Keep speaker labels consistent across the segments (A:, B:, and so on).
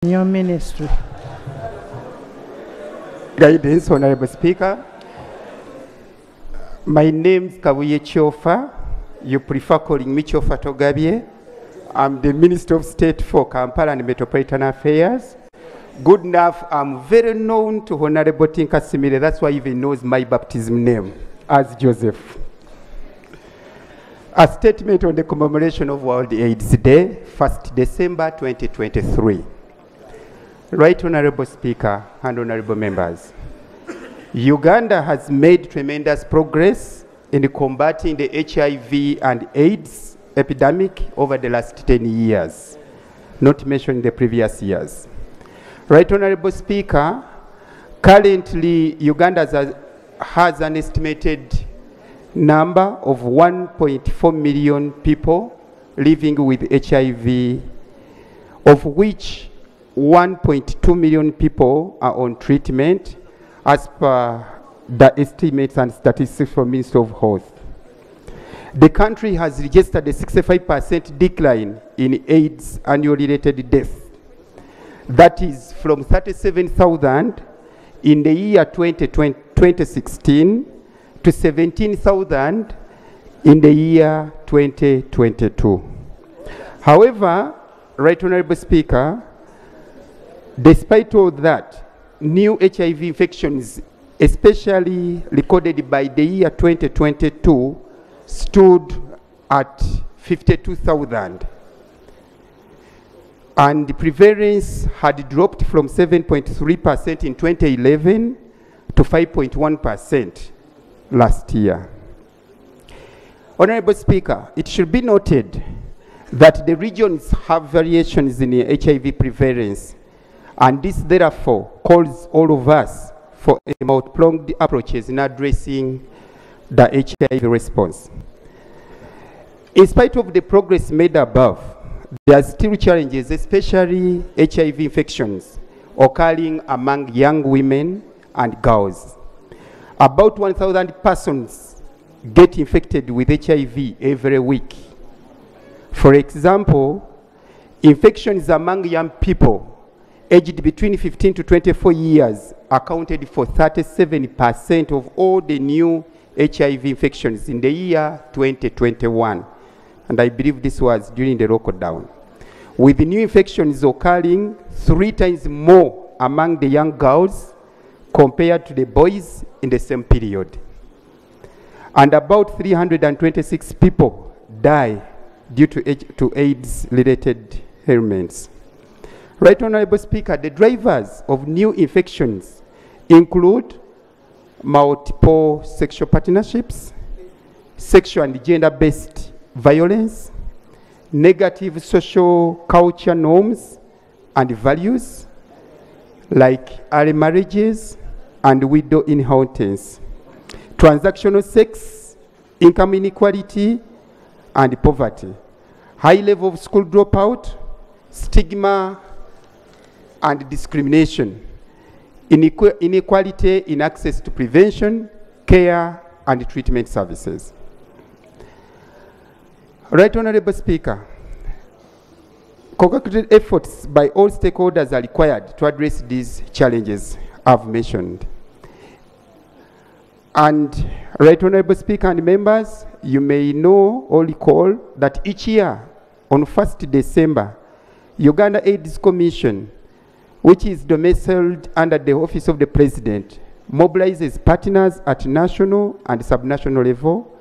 A: Your ministry.
B: Guidance, Honorable Speaker. My name is Kabuye Chofa. You prefer calling me Chofa Togabye. I'm the Minister of State for Kampala and Metropolitan Affairs. Good enough, I'm very known to Honorable Tinka Simile. That's why he even knows my baptism name as Joseph. A statement on the commemoration of World AIDS Day, 1st December 2023. Right Honorable Speaker and Honorable Members, Uganda has made tremendous progress in combating the HIV and AIDS epidemic over the last 10 years, not mentioning the previous years. Right Honorable Speaker, currently Uganda has an estimated number of 1.4 million people living with HIV, of which 1.2 million people are on treatment as per the estimates and statistics from Ministry of Health. The country has registered a 65% decline in AIDS annual-related deaths. That is from 37,000 in the year 2016 to 17,000 in the year 2022. However, Right Honorable Speaker, despite all that, new HIV infections, especially recorded by the year 2022, stood at 52,000. And the prevalence had dropped from 7.3% in 2011 to 5.1% last year. Honorable Speaker, it should be noted that the regions have variations in the HIV prevalence, and this therefore calls all of us for a multi-pronged approaches in addressing the HIV response. In spite of the progress made above, there are still challenges, especially HIV infections occurring among young women and girls. About 1,000 persons get infected with HIV every week. For example, infections among young people aged between 15 to 24 years accounted for 37% of all the new HIV infections in the year 2021. And I believe this was during the lockdown, with the new infections occurring 3 times more among the young girls compared to the boys in the same period. And about 326 people die due to AIDS-related ailments. Right Honorable Speaker, the drivers of new infections include multiple sexual partnerships, sexual and gender-based violence, negative social culture norms and values like early marriages and widow inheritance, transactional sex, income inequality and poverty, high level of school dropout, stigma and discrimination, inequality in access to prevention, care and treatment services. Right Honorable Speaker, concerted efforts by all stakeholders are required to address these challenges I've mentioned. And Right Honorable Speaker and members, you may know or recall that each year on 1st December, Uganda AIDS Commission, which is domiciled under the Office of the President, mobilizes partners at national and subnational level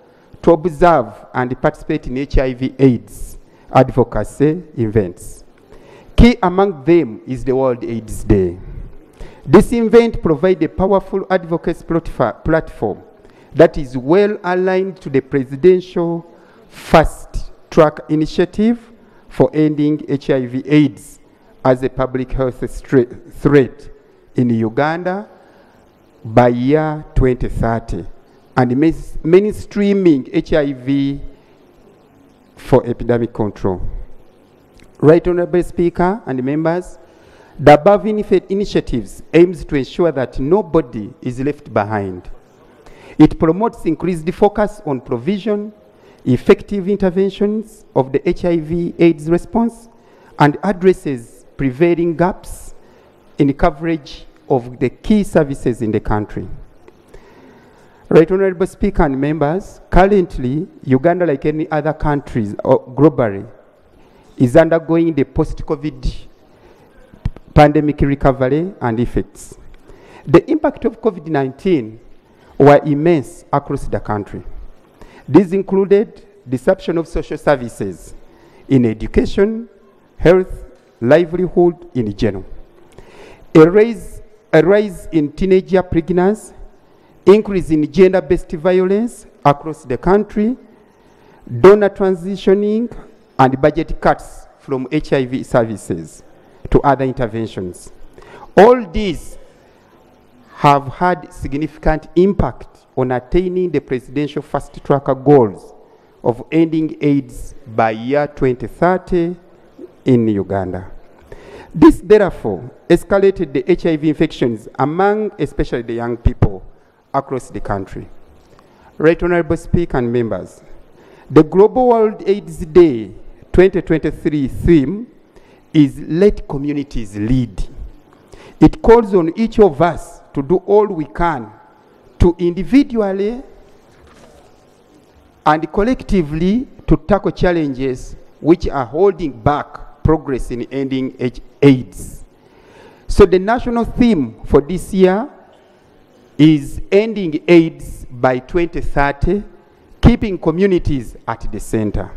B: to observe and participate in HIV/AIDS advocacy events. Key among them is the World AIDS Day. This event provides a powerful advocacy platform that is well aligned to the presidential fast track initiative for ending HIV/AIDS as a public health threat in Uganda by year 2030, and mainstreaming HIV for epidemic control. Right Honorable Speaker and members, the above initiatives aims to ensure that nobody is left behind. It promotes increased focus on provision, effective interventions of the HIV/AIDS response, and addresses prevailing gaps in coverage of the key services in the country. Right, Honorable Speaker and members, currently, Uganda, like any other countries globally, is undergoing the post-COVID pandemic recovery and effects. The impact of COVID-19 were immense across the country. These included disruption of social services in education, health, livelihood in general. A rise in teenager pregnancy, increase in gender-based violence across the country, donor transitioning, and budget cuts from HIV services to other interventions. All these have had significant impact on attaining the presidential fast-track goals of ending AIDS by year 2030 in Uganda. This therefore escalated the HIV infections among especially the young people across the country. Right, Honorable Speaker and members, the Global World AIDS Day 2023 theme is Let Communities Lead. It calls on each of us to do all we can to individually and collectively to tackle challenges which are holding back progress in ending AIDS. So the national theme for this year is ending AIDS by 2030, keeping communities at the center.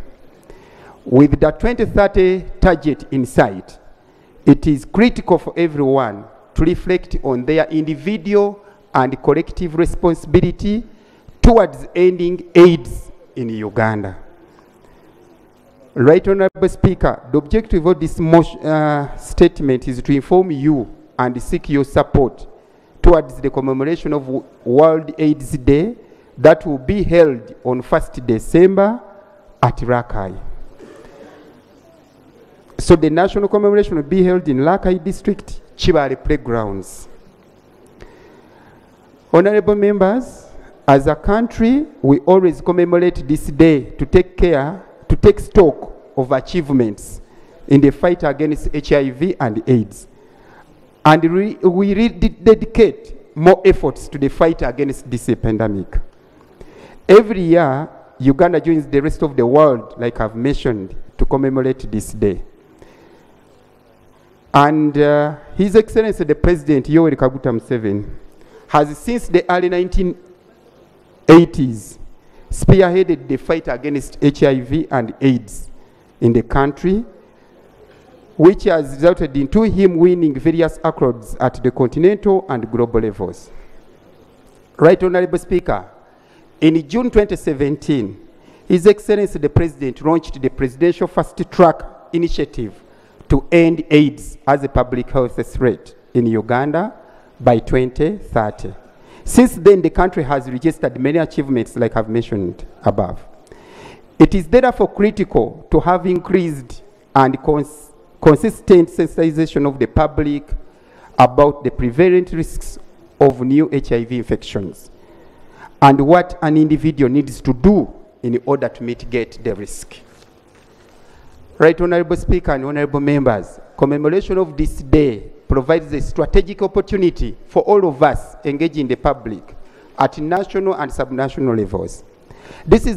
B: With the 2030 target in sight, it is critical for everyone to reflect on their individual and collective responsibility towards ending AIDS in Uganda. Right, Honorable Speaker, the objective of this statement is to inform you and seek your support towards the commemoration of World AIDS Day that will be held on 1st December at Rakai. So the national commemoration will be held in Rakai District, Chibale Playgrounds. Honorable members, as a country, we always commemorate this day to take stock of achievements in the fight against HIV and AIDS. And we dedicate more efforts to the fight against this pandemic. Every year, Uganda joins the rest of the world, like I've mentioned, to commemorate this day. And His Excellency the President, Yoweri Kaguta Museveni, has since the early 1980s spearheaded the fight against HIV and AIDS in the country, which has resulted into him winning various accolades at the continental and global levels. Right, Honorable Speaker, in June 2017, His Excellency the President launched the Presidential Fast Track Initiative to end AIDS as a public health threat in Uganda by 2030. Since then, the country has registered many achievements like I've mentioned above. It is therefore critical to have increased and consistent sensitization of the public about the prevalent risks of new HIV infections and what an individual needs to do in order to mitigate the risk. Right, Honorable Speaker and Honorable Members, commemoration of this day provides a strategic opportunity for all of us engaging the public at national and subnational levels. This is